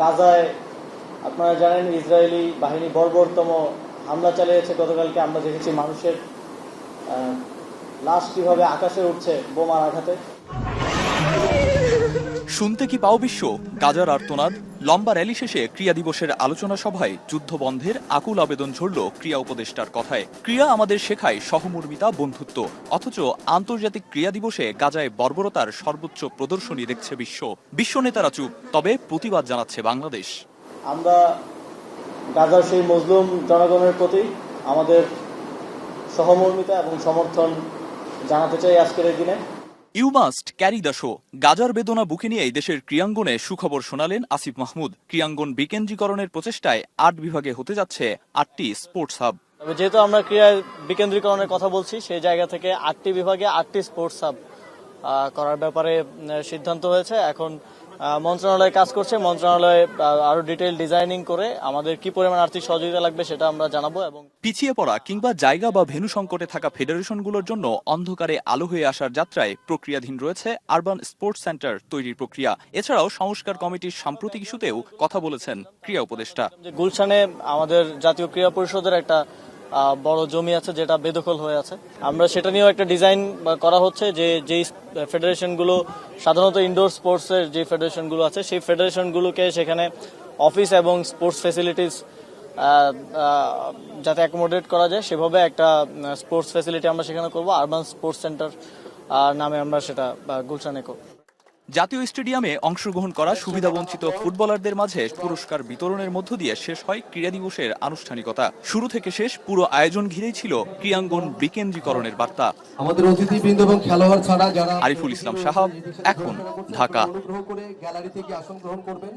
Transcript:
গাজায় আপনারা জানেন ইসরায়েলি বাহিনী বর্বরতম হামলা চালিয়েছে গতকালকে। আমরা দেখেছি মানুষের লাশ কিভাবে আকাশে উঠছে বোমার আঘাতে। শুনতে কি পাও বিশ্ব, গাজার আর্তনাদ। লম্বা র্যালি শেষে ক্রিয়া দিবসের আলোচনা সভায় যুদ্ধ বন্ধের আকুল আবেদন ঝরল ক্রিয়া উপদেষ্টার কথায়। ক্রিয়া আমাদের শেখায় সহমর্মিতা, বন্ধুত্ব, অথচ আন্তর্জাতিক ক্রিয়া দিবসে গাজায় বর্বরতার সর্বোচ্চ প্রদর্শনী দেখছে বিশ্ব নেতারা চুপ, তবে প্রতিবাদ জানাচ্ছে বাংলাদেশ। আমরা গাজার সেই মজলুম জনগণের প্রতি আমাদের সহমর্মিতা এবং সমর্থন জানাতে চাই আজকের এই দিনে। You must carry the show. গাজার বেদনা বুকে নিয়েই দেশের ক্রীড়াঙ্গনে সুখবর শোনালেন আসিফ মাহমুদ। ক্রীড়াঙ্গন বিকেন্দ্রীকরণের প্রচেষ্টায় 8 বিভাগে হতে যাচ্ছে 8টি স্পোর্টস হাব। যেহেতু আমরা ক্রীড়া বিকেন্দ্রীকরণের কথা বলছি, সেই জায়গা থেকে 8টি বিভাগে 8টি স্পোর্টস হাব করার ব্যাপারে সিদ্ধান্ত হয়েছে। এখন মন্ত্রণালয় কাজ করছে, মন্ত্রণালয় আরো ডিটেইল ডিজাইনিং করে আমাদের কি পরিমাণ আর্থিক সহযোগিতা লাগবে সেটা আমরা জানাবো। এবং পিছিয়ে পড়া কিংবা জায়গা বা ভেন্যু সংকটে থাকা ফেডারেশনগুলোর জন্য অন্ধকারে আলো হয়ে আসার যাত্রায় প্রক্রিয়াধীন রয়েছে আরবান স্পোর্টস সেন্টার তৈরির প্রক্রিয়া। এছাড়াও সংস্কার কমিটির সাম্প্রতিক ইস্যুতেও কথা বলেছেন ক্রীড়া উপদেষ্টা। গুলশানে আমাদের জাতীয় ক্রীড়া পরিষদের একটা বড় জমি আছে যেটা বেদখল হয়ে আছে। আমরা সেটা নিয়েও একটা ডিজাইন করা হচ্ছে যে যেই ফেডারেশনগুলো সাধারণত ইনডোর স্পোর্টসের যে ফেডারেশনগুলো আছে সেই ফেডারেশনগুলোকে সেখানে অফিস এবং স্পোর্টস ফ্যাসিলিটিস যাতে অ্যাকোমোডেট করা যায় সেভাবে একটা স্পোর্টস ফ্যাসিলিটি আমরা সেখানে করব। আরবান স্পোর্টস সেন্টার নামে আমরা সেটা গুলশানে করব। জাতীয় স্টেডিয়ামে অংশগ্রহণ করা সুবিধাবঞ্চিত ফুটবলারদের মাঝে পুরস্কার বিতরণের মধ্য দিয়ে শেষ হয় ক্রীড়া দিবসের আনুষ্ঠানিকতা। শুরু থেকে শেষ পুরো আয়োজন ঘিরেই ছিল ক্রীড়াঙ্গন বিকেন্দ্রীকরণের বার্তা। আমাদের অতিথিবৃন্দ এবং খেলোয়াড় ছাড়া যারা আরিফুল ইসলাম সাহাব, এখন, ঢাকা। গ্যালারি থেকে আসন গ্রহণ করবেন।